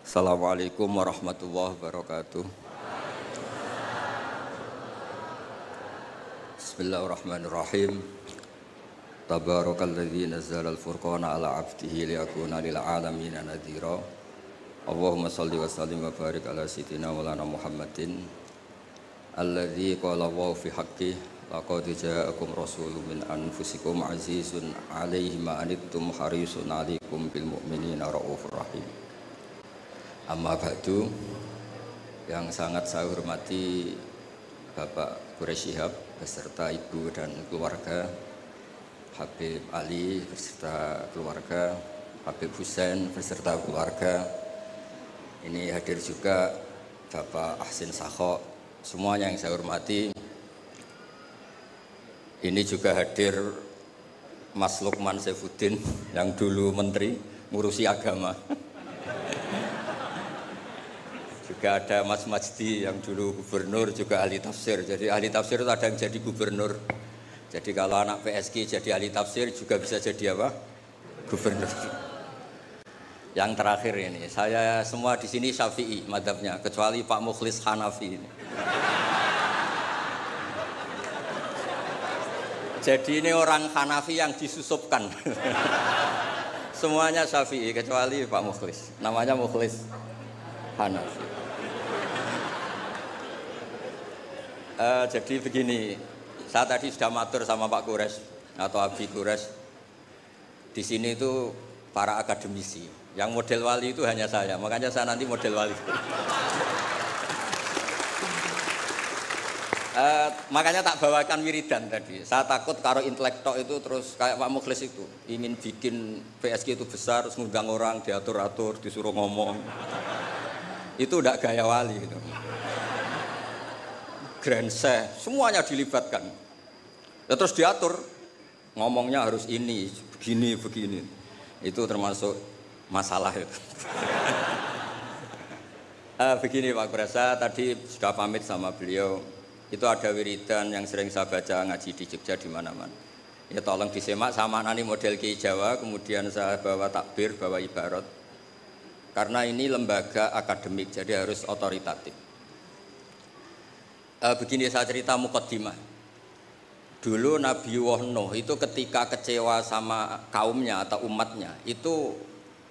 Assalamualaikum warahmatullahi wabarakatuh. Bismillahirrahmanirrahim. Tabarakalladzi nazzala al-furqana ala 'abdihi liyakuna lil 'alamin nadhira. Allahumma shalli wa sallim wa barik ala sayyidina maulana Muhammadin alladzi qala wa fi haqqihi laqad ja'akum rasulun min anfusikum azizun 'alaihi ma anittum harisun 'alaikum bil mu'minina raufur rahim. Amma ba'du, yang sangat saya hormati Bapak Quraish Shihab beserta ibu dan keluarga, Habib Ali beserta keluarga, Habib Husain beserta keluarga. Ini hadir juga Bapak Ahsin Sakho, semuanya yang saya hormati. Ini juga hadir Mas Lukman Saifuddin yang dulu menteri ngurusi agama. Juga ada Mas Majdi yang dulu gubernur, juga ahli tafsir. Jadi ahli tafsir itu ada yang jadi gubernur. Jadi kalau anak PSG jadi ahli tafsir juga bisa jadi apa? Gubernur. Yang terakhir ini, saya semua di sini Syafi'i madzhabnya, kecuali Pak Mukhlis Hanafi ini. Jadi ini orang Hanafi yang disusupkan. Semuanya Syafi'i kecuali Pak Mukhlis. Namanya Mukhlis Hanafi. Jadi begini, saya tadi sudah matur sama Pak Quraish atau Abi Quraish. Di sini itu para akademisi. Yang model wali itu hanya saya. Makanya saya nanti model wali. Makanya tak bawakan wiridan tadi. Saya takut kalau intelektual itu terus kayak Pak Mukhlis itu ingin bikin PSG itu besar, terus ngundang orang diatur-atur, disuruh ngomong. Itu udah gaya wali gitu. Grand Sheikh, semuanya dilibatkan. Ya, terus diatur, ngomongnya harus ini, begini, begini. Itu termasuk masalah itu. Begini Pak Brasa, tadi sudah pamit sama beliau. Itu ada wiridan yang sering saya baca ngaji di Jogja di mana-mana. Ya tolong disemak sama nani model Ki Jawa, kemudian saya bawa takbir, bawa ibarat. Karena ini lembaga akademik, jadi harus otoritatif. Begini saya cerita muqaddimah. Dulu Nabi Nuh itu ketika kecewa sama kaumnya atau umatnya, itu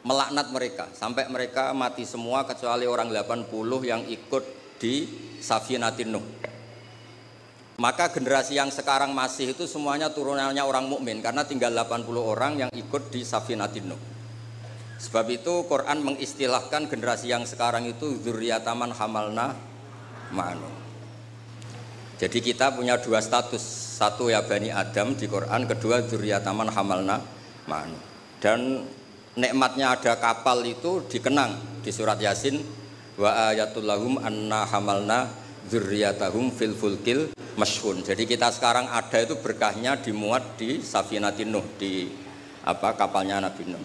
melaknat mereka sampai mereka mati semua kecuali orang 80 yang ikut di Safinatin Nuh. Maka generasi yang sekarang masih itu semuanya turunannya orang mukmin karena tinggal 80 orang yang ikut di Safinatin Nuh. Sebab itu Quran mengistilahkan generasi yang sekarang itu dzurriyyataman hamalna ma'anu. Jadi kita punya dua status, satu ya Bani Adam di Quran, kedua dzurriyyataman hamalna ma'anu. Dan nikmatnya ada kapal itu dikenang di surat Yasin, wa ayatul lahum anna hamalna dzurriyyatahum fil fulkil masyhun. Jadi kita sekarang ada itu berkahnya dimuat di Safinatin Nuh, di kapalnya Nabi Nuh.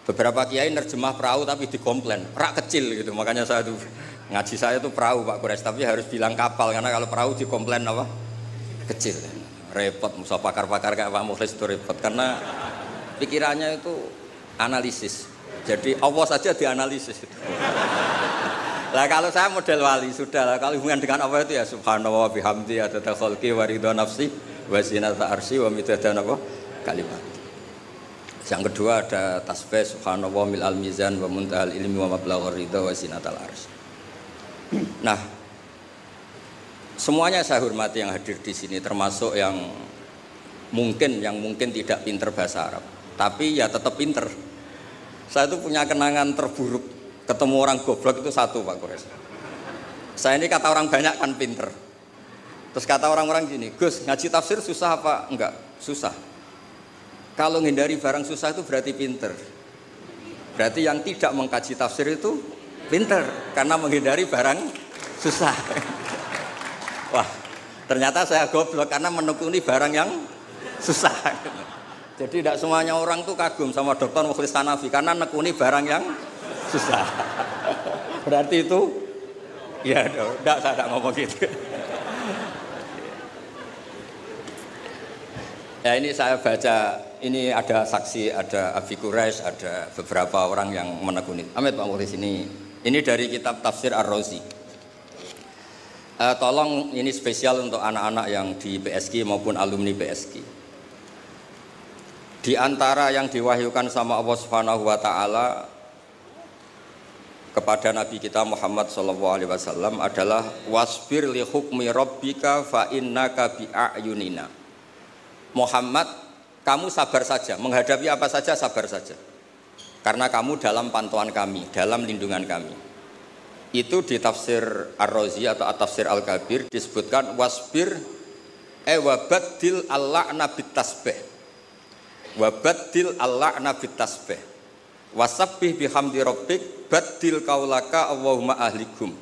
Beberapa kiai nerjemah perahu tapi dikomplain, rak kecil gitu. Makanya saya tuh ngaji saya itu perahu Pak Quraish, tapi harus bilang kapal karena kalau perahu dikomplain apa? Kecil. Repot, musa pakar-pakar kayak Pak Mukhlis itu repot karena pikirannya itu analisis. Jadi Allah saja dianalisis itu. Lah kalau saya model wali sudah lah, kalau hubungan dengan Allah itu ya subhanallah bihamdi adada khalqi wa ridha nafsi wa zinata arsy wa midada kalimat. Yang kedua ada tasbih subhanallah mil al mizan wa muntahal ilmi wa mablaghur ridha wa zinatal arsy. Nah, semuanya saya hormati yang hadir di sini, termasuk yang mungkin tidak pinter bahasa Arab, tapi ya tetap pinter. Saya itu punya kenangan terburuk ketemu orang goblok itu satu Pak Quraish. Saya ini kata orang banyak kan pinter. Terus kata orang-orang gini, Gus ngaji tafsir susah apa? Enggak, susah. Kalau menghindari barang susah itu berarti pinter. Berarti yang tidak mengkaji tafsir itu pinter karena menghindari barang susah. Wah, ternyata saya goblok karena menekuni barang yang susah. Jadi tidak semuanya orang tuh kagum sama Dr. Mukhlis Hanafi karena nekuni barang yang susah. Berarti itu ya enggak, saya tidak ngomong gitu. Ya ini saya baca ini ada saksi, ada Abi Quraisy, ada beberapa orang yang menekuni. Amit Pak Mukhlis ini dari kitab Tafsir Ar-Razi. Tolong ini spesial untuk anak-anak yang di PSG maupun alumni PSG. Di antara yang diwahyukan sama Allah Subhanahu wa taala kepada Nabi kita Muhammad SAW adalah wasbir li hukmi rabbika fa innaka bi a'yunina. Muhammad, kamu sabar saja, menghadapi apa saja sabar saja. Karena kamu dalam pantauan kami, dalam lindungan kami. Itu di tafsir Ar-Razi atau At-Tafsir Al-Kabir disebutkan wasbir wabaddil al-la'na bit-tasbih. Wabaddil al-la'na bit-tasbih. Wasabbih bihamdi rabbik baddil qaulaka Allahumma ahlikum.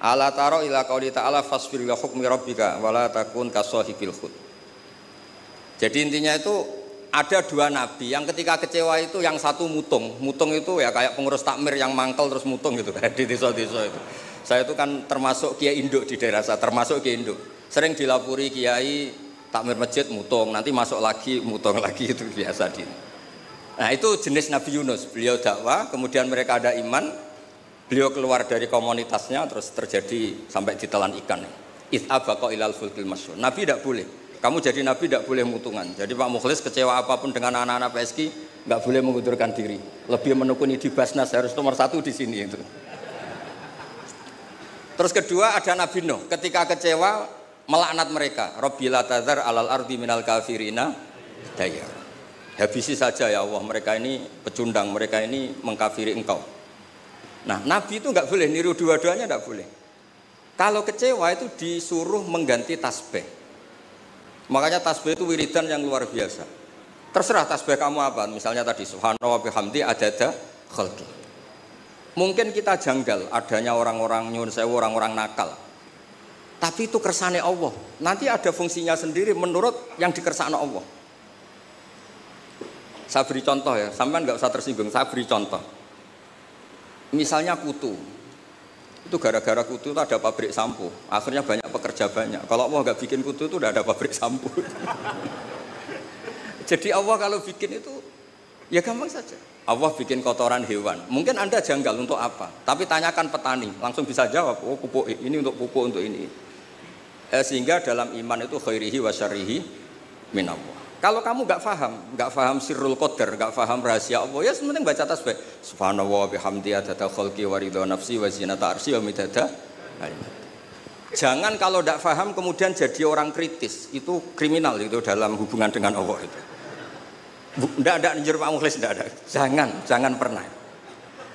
Ala taro ila qauli ta'ala fasbir li hukmi rabbika wala takun kasahibil khut. Jadi intinya itu ada dua nabi yang ketika kecewa itu yang satu mutung itu ya kayak pengurus takmir yang mangkel terus mutung gitu di desa-desa itu. Saya itu kan termasuk kiai induk di daerah saya, termasuk kiai induk. Sering dilapuri kiai takmir masjid mutung, nanti masuk lagi mutung lagi, itu biasa di. Nah itu jenis Nabi Yunus, beliau dakwah, kemudian mereka ada iman, beliau keluar dari komunitasnya terus terjadi sampai ditelan ikan. It'abaqa ilal fulkil masyhur. Nabi tidak boleh. Kamu jadi nabi tidak boleh mutungan. Jadi Pak Mukhlis kecewa apapun dengan anak-anak PSG nggak boleh mengundurkan diri. Lebih menekuni di Basnas harus nomor 1 di sini itu. Terus kedua ada Nabi Nuh. Ketika kecewa melaknat mereka. Rabbila tadzar alal ardi minal kafirina dayar. Habisi saja ya Allah, mereka ini pecundang, mereka ini mengkafiri engkau. Nah Nabi itu nggak boleh niru dua-duanya, nggak boleh. Kalau kecewa itu disuruh mengganti tasbih. Makanya tasbih itu wiridan yang luar biasa. Terserah tasbih kamu apa. Misalnya tadi subhanallah bihamdi adada khalqi. Mungkin kita janggal adanya orang-orang nyun sewu, orang-orang nakal. Tapi itu kersane Allah. Nanti ada fungsinya sendiri menurut yang dikersane Allah. Saya beri contoh ya, sampean nggak usah tersinggung. Saya beri contoh. Misalnya kutu. Itu gara-gara kutu itu ada pabrik sampo, akhirnya banyak pekerja banyak. Kalau Allah nggak bikin kutu itu udah ada pabrik sampo. Jadi Allah kalau bikin itu ya gampang saja. Allah bikin kotoran hewan, mungkin Anda janggal untuk apa, tapi tanyakan petani, langsung bisa jawab, oh pupuk ini untuk pupuk untuk ini. Sehingga dalam iman itu khairihi wa syarrihi minallah. Kalau kamu nggak paham sirrul qadar, nggak paham rahasia Allah, ya sementing baca tasbih. Subhanallah bihamdi adada khalqi wa ridha nafsi wa zinata arsy wa midada. Jangan kalau nggak paham kemudian jadi orang kritis, itu kriminal itu dalam hubungan dengan Allah itu. Nggak njur Pak Mukhlis, nggak ada. Jangan pernah.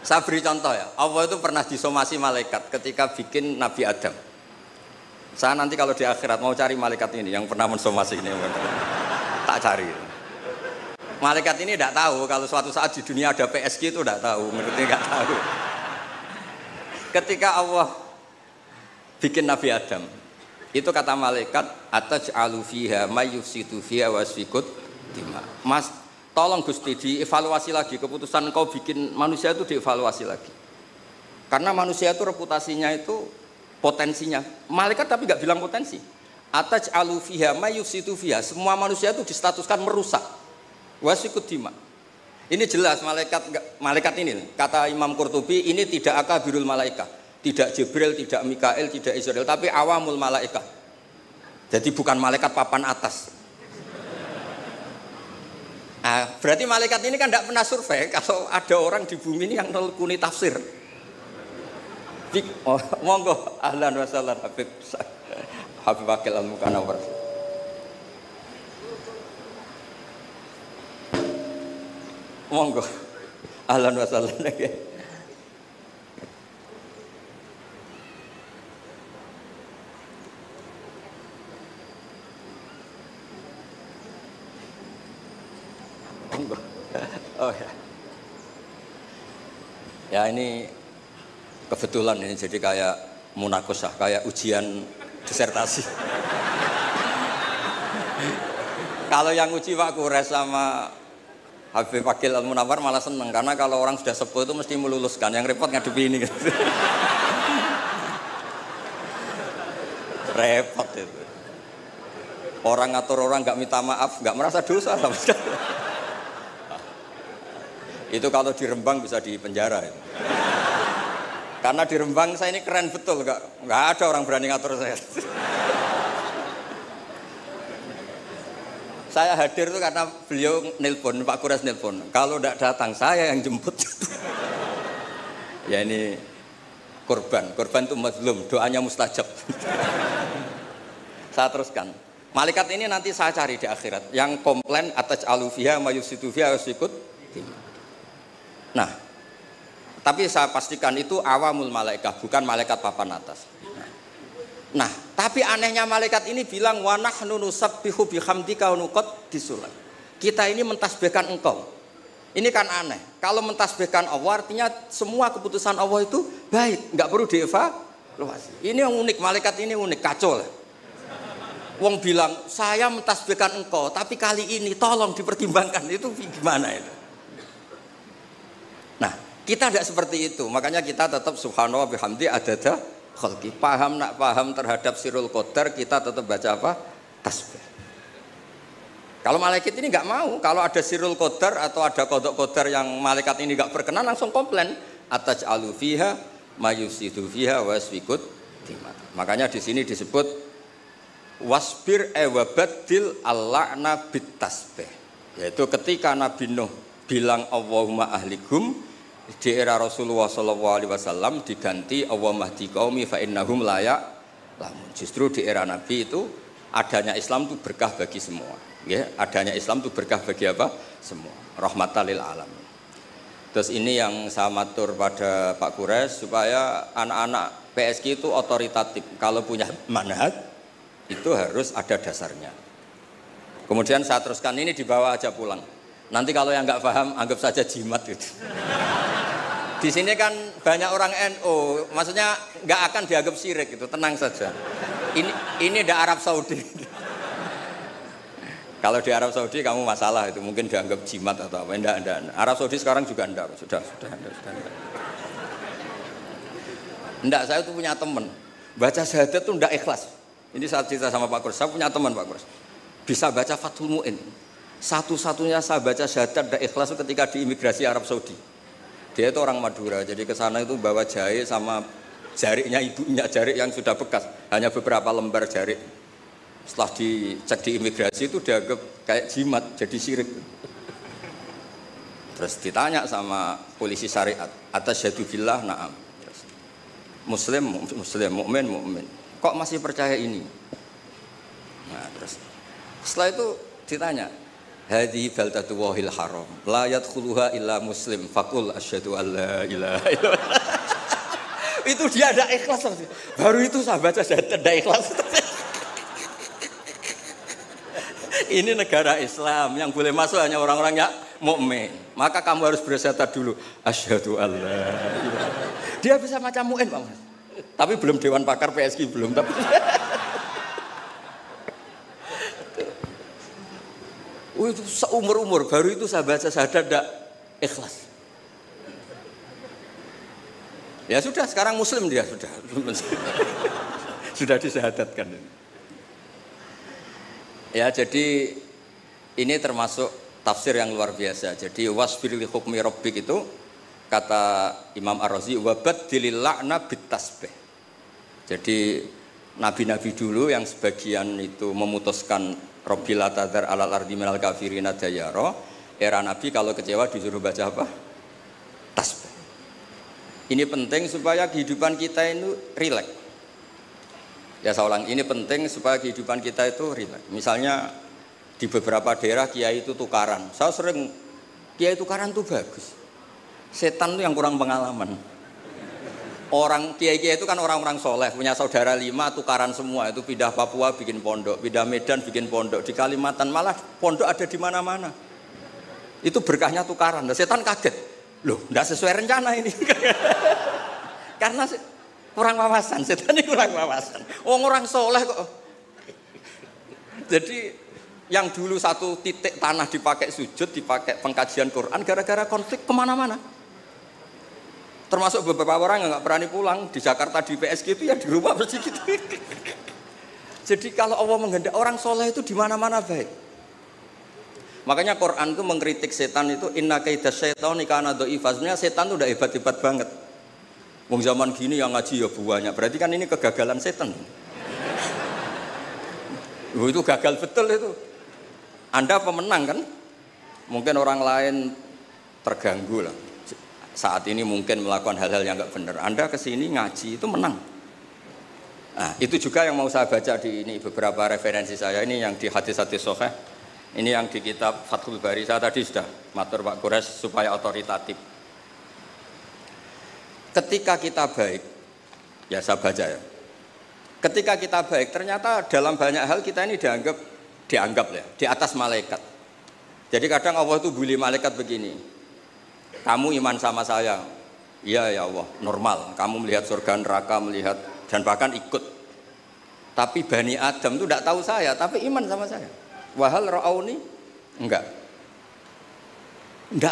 Saya beri contoh ya, Allah itu pernah disomasi malaikat ketika bikin Nabi Adam. Saya nanti kalau di akhirat mau cari malaikat ini yang pernah mensomasi ini. Tak cari. Malaikat ini tidak tahu kalau suatu saat di dunia ada PSG itu tidak tahu, mengerti nggak tahu. Ketika Allah bikin Nabi Adam, itu kata malaikat ataj'alu fiha may yufsidu fiha wasfikut dima. Mas, tolong Gusti dievaluasi lagi keputusan kau bikin manusia itu dievaluasi lagi. Karena manusia itu reputasinya itu potensinya. Malaikat tapi nggak bilang potensi. Ataj'alu fiha may yufsidu fiha, semua manusia itu distatuskan merusak. Wasikut dima. Ini jelas malaikat ini kata Imam Qurtubi ini tidak akabirul malaikat, tidak Jibril, tidak Mikail, tidak Israel, tapi awamul malaikat. Jadi bukan malaikat papan atas. Nah, berarti malaikat ini kan tidak pernah survei kalau ada orang di bumi ini yang nelpuni tafsir. Oh, monggo ahlan wa sahlan Habib Wakil Al-Mukanawar. Monggo. Ahlan wa sahlan. Monggo. Oh ya. Ya ini kebetulan ini jadi kayak munakosah, kayak ujian disertasi. Kalau yang uji Pak Kures sama Habib Wakil Al-Munawar malah seneng, karena kalau orang sudah sepuh itu mesti meluluskan, yang repot ngadepi ini. Repot itu. Orang ngatur orang nggak minta maaf, nggak merasa dosa sama sekali. Itu kalau di Rembang bisa di penjara itu. Karena di Rembang saya ini keren betul, nggak ada orang berani ngatur saya. Saya hadir itu karena beliau nelpon, Pak Kures nelpon. Kalau tidak datang saya yang jemput. Ya ini korban itu mazlum, doanya mustajab. Saya teruskan. Malaikat ini nanti saya cari di akhirat. Yang komplain atas alufiha mayusitu fiha wasikut. Nah, tapi saya pastikan itu awamul malaikat, bukan malaikat papan atas. Nah, tapi anehnya malaikat ini bilang wa nahnu nusabbihu bihamdika wa nuqaddisulah. Kita ini mentasbihkan engkau. Ini kan aneh. Kalau mentasbihkan Allah artinya semua keputusan Allah itu baik, enggak perlu dievaluasi. Ini yang unik, malaikat ini unik, kacau lah. Wong bilang, "Saya mentasbihkan engkau, tapi kali ini tolong dipertimbangkan." Itu gimana itu? Nah, kita tidak seperti itu. Makanya kita tetap subhanallah bihamdi adada khalqi. Paham terhadap sirul qadar, kita tetap baca apa? Tasbih. Kalau malaikat ini nggak mau, kalau ada sirul qadar atau ada qadha qadar yang malaikat ini nggak berkenan langsung komplain. Ataj'alu fiha mayusidu fiha wasfikut dimat. Makanya di sini disebut wasbir wabaddil al-la'na bit tasbih. Yaitu ketika Nabi Nuh bilang Allahumma ahlikum di era Rasulullah SAW diganti Allahumma hdi qaumi fa innahum la ya'lamun. Justru di era Nabi itu adanya Islam itu berkah bagi semua. Ya, adanya Islam itu berkah bagi apa? Semua. Rahmatan lil alamin. Terus ini yang saya matur pada Pak Kures supaya anak-anak PSG itu otoritatif. Kalau punya manhaj itu harus ada dasarnya. Kemudian saya teruskan ini dibawa aja pulang. Nanti kalau yang nggak paham anggap saja jimat gitu. Di sini kan banyak orang NU, maksudnya nggak akan dianggap syirik itu, tenang saja. Ini di Arab Saudi. Kalau di Arab Saudi kamu masalah itu mungkin dianggap jimat atau apa? Enggak. Arab Saudi sekarang juga enggak, sudah. Enggak, saya tuh punya teman baca syahadat tuh enggak ikhlas. Ini saat cerita sama Pak Kurs, saya punya teman Pak Kurs bisa baca Fathul Mu'in. Satu-satunya saya baca syahadat enggak ikhlas itu ketika di imigrasi Arab Saudi. Dia itu orang Madura, jadi ke sana itu bawa jahe sama jariknya ibunya, jarik yang sudah bekas, hanya beberapa lembar jarik. Setelah dicek di imigrasi itu dianggap kayak jimat, jadi syirik. Terus ditanya sama polisi syariat, atasyhadu billah na'am. Muslim, mukmin. Kok masih percaya ini? Nah, terus setelah itu ditanya, hadhihi baldatu wahil haram, la yadkhuluha illa muslim, faqul asyhadu alla ilaha illallah. Itu dia ada ikhlas. Baru itu saya baca syahadat ada ikhlas. Ini negara Islam, yang boleh masuk hanya orang-orang yang mukmin. Maka kamu harus bersyahadat dulu, asyhadu alla. Dia bisa macam mu'in, Pak Mas. Tapi belum dewan pakar PSG belum, tapi itu seumur-umur baru itu saya baca syahadat tidak ikhlas. Ya sudah, sekarang muslim dia sudah disyahadatkan. Ya, jadi ini termasuk tafsir yang luar biasa. Jadi wasbir li hukmi rabbik itu kata Imam Ar-Razi wabaddilil la'na bit tasbih. Jadi nabi-nabi dulu yang sebagian itu memutuskan Rabbil la tadzar alal ardi minal kafirina dayara, era nabi kalau kecewa disuruh baca apa? Tasbih. Ini penting supaya kehidupan kita itu rileks. Ya saya ulang, ini penting supaya kehidupan kita itu rileks. Misalnya di beberapa daerah kiai itu tukaran. Saya sering kiai tukaran itu bagus. Setan itu yang kurang pengalaman. Orang kiai-kiai itu kan orang-orang soleh, punya saudara 5 tukaran semua. Itu pindah Papua bikin pondok, pindah Medan bikin pondok, di Kalimantan malah pondok ada di mana-mana. Itu berkahnya tukaran. Nah, setan kaget. Loh, enggak sesuai rencana ini. Karena kurang wawasan, setan ini kurang wawasan. Orang soleh kok. Jadi yang dulu satu titik tanah dipakai sujud, dipakai pengkajian Quran, gara-gara konflik kemana-mana. Termasuk beberapa orang yang nggak berani pulang di Jakarta di PSG itu ya di rumah begitu. Jadi kalau Allah menghendaki orang soleh itu di mana-mana baik. Makanya Quran itu mengkritik setan itu inna kaidas syaitani kana dhaifa. Sebenarnya setan itu udah hebat-hebat banget. Wong zaman gini yang ngaji ya banyak. Berarti kan ini kegagalan setan. Itu gagal betul itu. Anda pemenang kan? Mungkin orang lain terganggu lah. Saat ini mungkin melakukan hal-hal yang enggak benar. Anda kesini ngaji itu menang. Nah, itu juga yang mau saya baca di ini beberapa referensi saya ini yang di hadis-hadis sahih. Ini yang di kitab Fathul Bari. Saya tadi sudah matur Pak Kures supaya otoritatif. Ketika kita baik, ya saya baca ya. Ketika kita baik, ternyata dalam banyak hal kita ini dianggap ya di atas malaikat. Jadi kadang Allah itu bully malaikat begini. Kamu iman sama saya, iya ya Allah, normal. Kamu melihat surga neraka, melihat dan bahkan ikut. Tapi Bani Adam itu tidak tahu saya, tapi iman sama saya. Wahal ra'auni enggak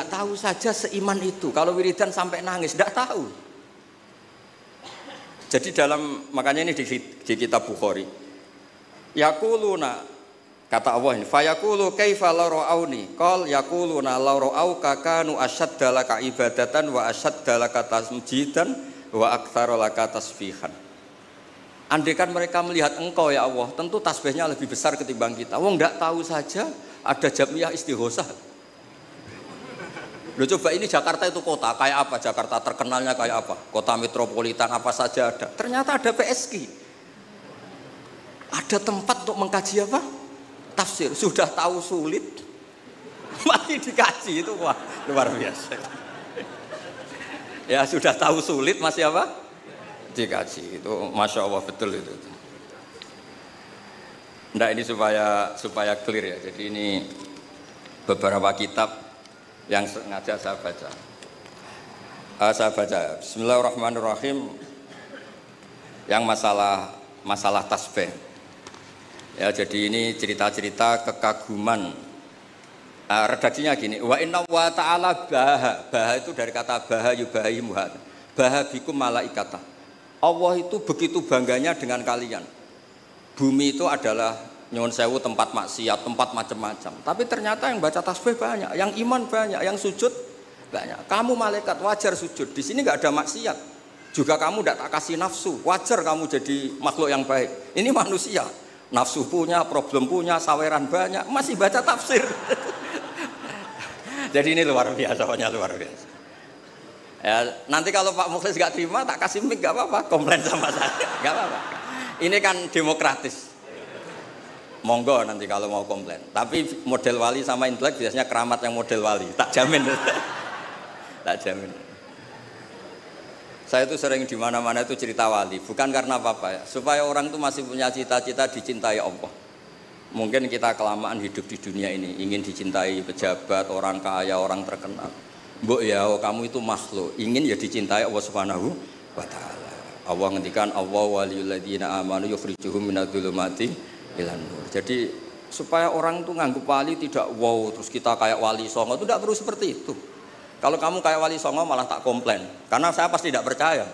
tahu saja seiman itu. Kalau wiridan sampai nangis enggak tahu. Jadi makanya ini di kitab Bukhari yaquluna, kata Allah ini fayaqulu kaifa la ra'auni qal yaquluna la ra'auka kanu ashadda laka ibadatan wa ashadda laka tasjidan wa aktsara laka tasbihan. Andaikan mereka melihat engkau ya Allah, tentu tasbihnya lebih besar ketimbang kita. Wong enggak tahu saja ada jamiah istighosah. Loh coba ini Jakarta itu kota, kayak apa Jakarta terkenalnya kayak apa? Kota metropolitan apa saja ada. Ternyata ada PSG. Ada tempat untuk mengkaji apa? Tafsir. Sudah tahu sulit, masih dikaji itu wah luar biasa. Ya sudah tahu sulit masih apa? Dikaji itu masya Allah betul itu. Nah ini supaya clear ya. Jadi ini beberapa kitab yang sengaja saya baca. Bismillahirrahmanirrahim. Yang masalah tasbih. Ya jadi ini cerita-cerita kekaguman. Redaksinya gini. Wa inna wa ta'ala baha itu dari kata baha yubahi muhad. Baha bikum malaikata. Allah itu begitu bangganya dengan kalian. Bumi itu adalah nyuwun sewu tempat maksiat, tempat macam-macam. Tapi ternyata yang baca tasbih banyak, yang iman banyak, yang sujud banyak. Kamu malaikat wajar sujud. Di sini nggak ada maksiat. Juga kamu tidak tak kasih nafsu. Wajar kamu jadi makhluk yang baik. Ini manusia. Nafsu punya, problem punya, saweran banyak, masih baca tafsir. Jadi ini luar biasa, pokoknya luar biasa. Ya, nanti kalau Pak Mukhlis gak terima tak kasih mic gak apa-apa, komplain sama saya gak apa-apa. Ini kan demokratis, monggo nanti kalau mau komplain. Tapi model wali sama intelek biasanya keramat yang model wali, tak jamin. Tak jamin. Saya itu sering di mana-mana itu cerita wali, bukan karena apa-apa ya, supaya orang itu masih punya cita-cita dicintai Allah. Mungkin kita kelamaan hidup di dunia ini, ingin dicintai pejabat, orang kaya, orang terkenal. Mbok ya, kamu itu makhluk, ingin ya dicintai Allah Subhanahu wa taala. Allah ngendikan Allah waliyul ladzina amanu yukhrijuhum minadz-dzulumati ilan nur. Jadi supaya orang itu nganggep wali tidak wow terus kita kayak wali songo, itu tidak perlu seperti itu. Kalau kamu kayak wali songo malah tak komplain, karena saya pasti tidak percaya.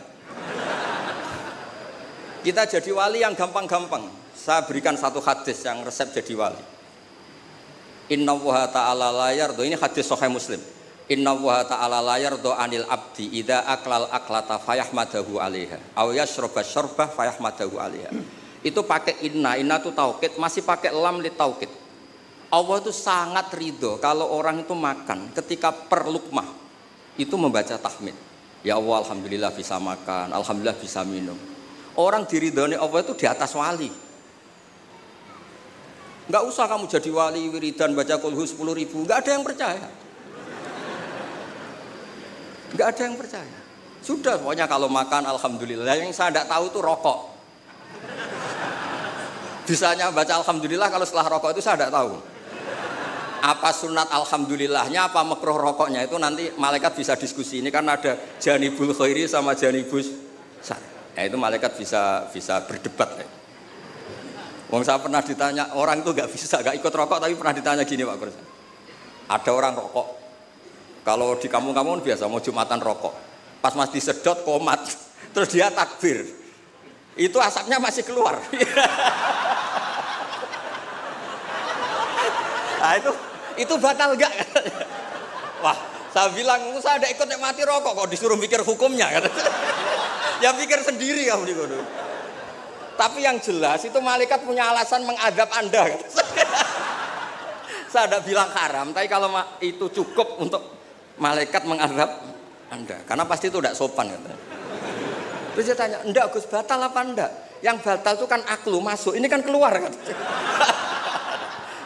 Kita jadi wali yang gampang-gampang. Saya berikan satu hadis yang resep jadi wali. Innallaha ta'ala la yardo, ini hadis sahih Muslim. Innallaha ta'ala la yardo anil abdi idza aklal aklata fayahmadahu 'alaiha aw yashraба syarbah fayahmadahu 'alaiha. Itu pakai inna itu taukid, masih pakai lam li taukid. Allah itu sangat ridho kalau orang itu makan ketika per lukmah itu membaca tahmid. Ya Allah, alhamdulillah bisa makan, alhamdulillah bisa minum. Orang diridhoni Allah itu di atas wali. Enggak usah kamu jadi wali wiridan baca kulhu 10.000, enggak ada yang percaya. Enggak ada yang percaya. Sudah pokoknya kalau makan alhamdulillah. Yang saya tidak tahu itu rokok. Bisanya baca alhamdulillah kalau setelah rokok itu saya tidak tahu. Apa sunat alhamdulillahnya, apa makruh rokoknya itu nanti malaikat bisa diskusi. Ini kan ada janibul khairi sama janibus syarr. Ya itu malaikat bisa berdebat ya. Wong saya pernah ditanya, orang itu nggak ikut rokok tapi pernah ditanya gini Pak Kurs. Ada orang rokok. Kalau di kampung-kampung biasa mau Jumatan rokok. Pas mas disedot komat, terus dia takbir. Itu asapnya masih keluar. Nah Itu batal enggak? Wah, saya bilang saya ada ikut mati rokok kok disuruh mikir hukumnya. Ya pikir sendiri kamu di kono. Tapi yang jelas itu malaikat punya alasan mengadab Anda. Saya tidak bilang haram, tapi kalau itu cukup untuk malaikat mengadab Anda, karena pasti itu tidak sopan. Terus dia tanya, enggak Gus, batal apa enggak? Yang batal itu kan aklu masuk, ini kan keluar.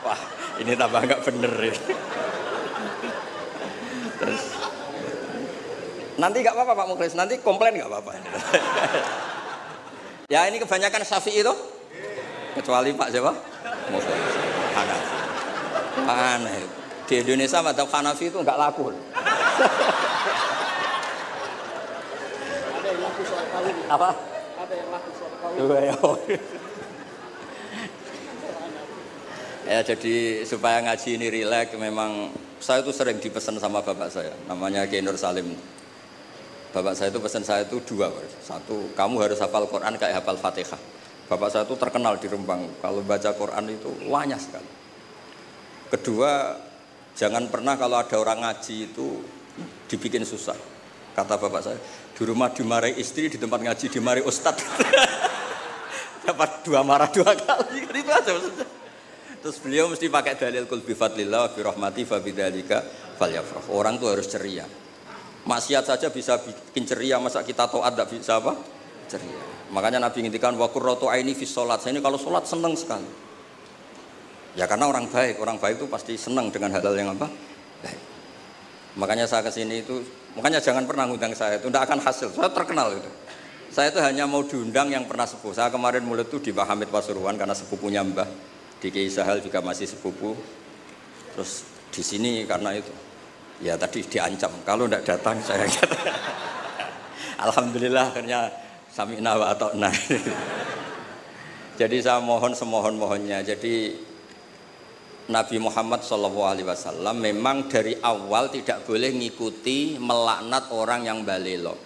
Wah, ini tambah enggak bener ya. Terus, nanti enggak apa-apa Pak Mukhlis, nanti komplain enggak apa-apa. Ya ini kebanyakan Syafi'i itu, kecuali Pak siapa? Mukhlis, Hanafi. Aneh, di Indonesia madzhab Hanafi itu enggak laku. Ada yang laku soal kawin. Apa? Ada yang laku soal kawin. Ya jadi supaya ngaji ini rileks, memang saya itu sering dipesan sama bapak saya, namanya Kiai Nur Salim. Bapak saya itu pesan saya itu dua, satu kamu harus hafal Quran kayak hafal Fatihah. Bapak saya itu terkenal di Rembang, kalau baca Quran itu wanyah sekali. Kedua, jangan pernah kalau ada orang ngaji itu dibikin susah. Kata bapak saya, di rumah dimarahi istri, di tempat ngaji dimarahi ustadz. Dapat dua marah dua kali, itu aja maksudnya. Terus beliau mesti pakai dalil kul bi fadlillah wa bi rahmati fa bidzalika falyafrah. Orang tuh harus ceria. Maksiat saja bisa bikin ceria, masa kita taat enggak bisa apa? Ceria. Makanya Nabi ngintikan wa qurratu aini fi shalat. Saya ini kalau salat senang sekali. Ya karena orang baik itu pasti senang dengan hal-hal yang apa? Baik. Makanya saya kesini itu, makanya jangan pernah ngundang saya, itu tidak akan hasil. Saya terkenal itu. Saya itu hanya mau diundang yang pernah sepuh. Saya kemarin mulut itu di Pak Hamid Pasuruan karena sepupunya Mbah. Di Kiai Sahal juga masih sepupu. Terus di sini karena itu. Ya tadi diancam, kalau tidak datang saya kata. Alhamdulillah akhirnya sami'na wa ata'na. Jadi saya mohon semohon-mohonnya. Jadi Nabi Muhammad SAW memang dari awal tidak boleh ngikuti melaknat orang yang balelo.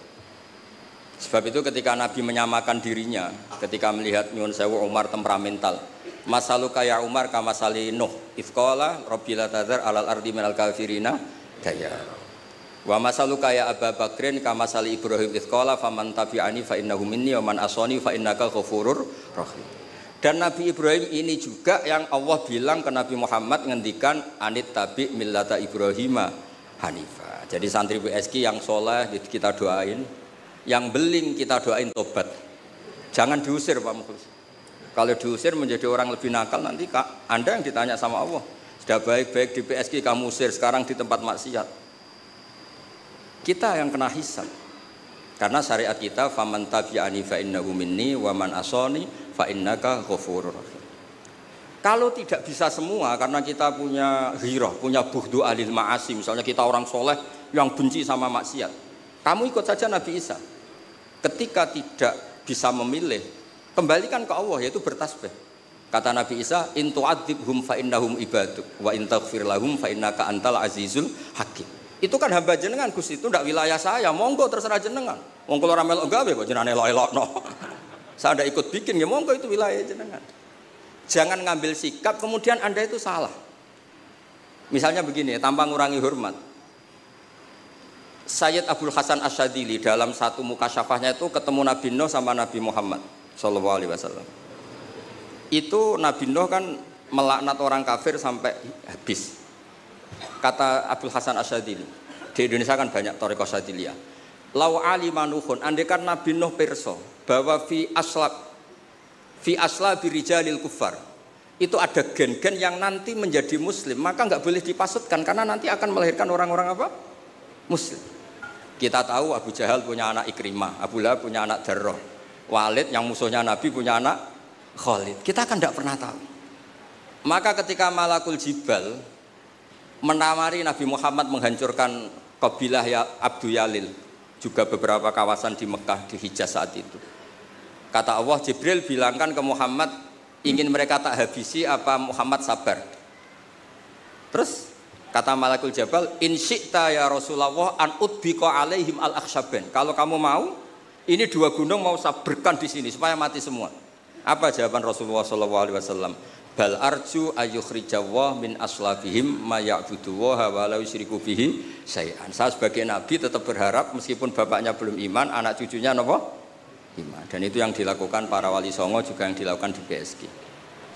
Sebab itu ketika Nabi menyamakan dirinya, ketika melihat Nyun Sewu Umar temperamental, masaluka ya Umar kamasali Nuh, ifqala rabbil tadzar alal ardi minal kafirina daya. Wa masaluka ya Abu Bakrin kamasali Ibrahim ifqala faman tabi'ani fa innahu minni wa man asani fa innaka ghafurur rahim. Dan Nabi Ibrahim ini juga yang Allah bilang ke Nabi Muhammad ngendikan anit tabi millata Ibrahima hanifa. Jadi santri BSK yang soleh kita doain, yang beling kita doain tobat. Jangan diusir Pak Mukhlis. Kalau diusir menjadi orang lebih nakal, nanti Anda yang ditanya sama Allah. Sudah baik-baik di BSK kamu usir, sekarang di tempat maksiat. Kita yang kena hisab. Karena syariat kita faman tabi'ani fa innahu minni wa man asani fa innaka ghafurur rahim. Kalau tidak bisa semua karena kita punya ghirah, punya bughdu alil ma'asi, misalnya kita orang soleh yang benci sama maksiat. Kamu ikut saja Nabi Isa. Ketika tidak bisa memilih, kembalikan ke Allah, yaitu bertasbih. Kata Nabi Isa, in tu'adzibhum fa innahum ibaduk wa in taghfir lahum fa innaka antal azizul hakim. Itu kan hamba jenengan Gus, itu ndak wilayah saya, monggo terserah jenengan. Wong kula ora melok gawe kok jenengan elok-elokno. Saya ndak ikut bikin, ya monggo itu wilayah jenengan. Jangan ngambil sikap kemudian Anda itu salah. Misalnya begini, tanpa ngurangi hormat. Sayyid Abdul Hasan Asyadzili dalam satu mukasyafahnya itu ketemu Nabi Nuh sama Nabi Muhammad sallallahu alaihi wasallam. Itu Nabi Nuh kan melaknat orang kafir sampai habis. Kata Abdul Hasan Asyadzili, di Indonesia kan banyak thariqah Syadziliyah. Lau alimanuhun, andekan Nabi Nuh pirsa bahwa fi asla birijalil kufar itu ada gen-gen yang nanti menjadi muslim, maka nggak boleh dipasutkan karena nanti akan melahirkan orang-orang apa? Muslim. Kita tahu Abu Jahal punya anak Ikrimah, Abu Lahab punya anak Darrah, Walid yang musuhnya Nabi punya anak Khalid. Kita kan tidak pernah tahu. Maka ketika Malakul Jibal menawari Nabi Muhammad menghancurkan kabilah ya Abdu Yalil, juga beberapa kawasan di Mekah, di Hijaz saat itu. Kata Allah, Jibril bilangkan ke Muhammad, ingin mereka tak habisi apa Muhammad sabar. Terus kata Malakul Jabal, in syi'ta ya Rasulullah an udbiqa alaihim al-akhsyaban. Kalau kamu mau, ini dua gunung mau sabarkan di sini supaya mati semua. Apa jawaban Rasulullah SAW? Bal arju ayyukhrijawah min aslabihim ma ya'budu wa la yusyriku bihi syai'an. Saya sebagai nabi tetap berharap meskipun bapaknya belum iman, anak cucunya napa? Iman. Dan itu yang dilakukan para wali songo, juga yang dilakukan di PSG.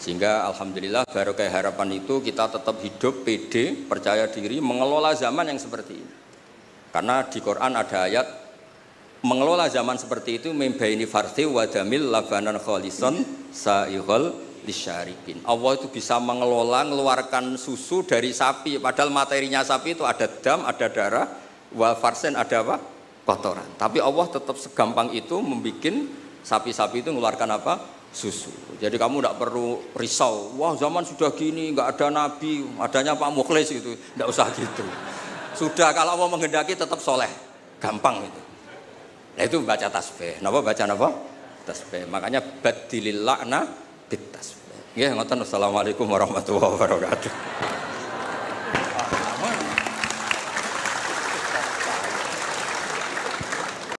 Sehingga alhamdulillah barokah harapan itu kita tetap hidup pede, percaya diri, mengelola zaman yang seperti ini. Karena di Quran ada ayat mengelola zaman seperti itu membaini farthi wa damil labanan khalison sa'ighal lisyaribin. Allah itu bisa mengelola, mengeluarkan susu dari sapi, padahal materinya sapi itu ada dam, ada darah, wa farsen ada apa? Kotoran. Tapi Allah tetap segampang itu membuat sapi-sapi itu mengeluarkan apa? Susu. Jadi kamu tidak perlu risau, wah zaman sudah gini, nggak ada nabi, adanya Pak Mukhlis gitu, tidak usah gitu. Sudah kalau Allah menghendaki tetap soleh, gampang itu. Nah itu baca tasbih. Napa baca napa? Tasbih. Makanya badilil la'na bit tasbih. Nggih, ngoten. Assalamualaikum warahmatullahi wabarakatuh.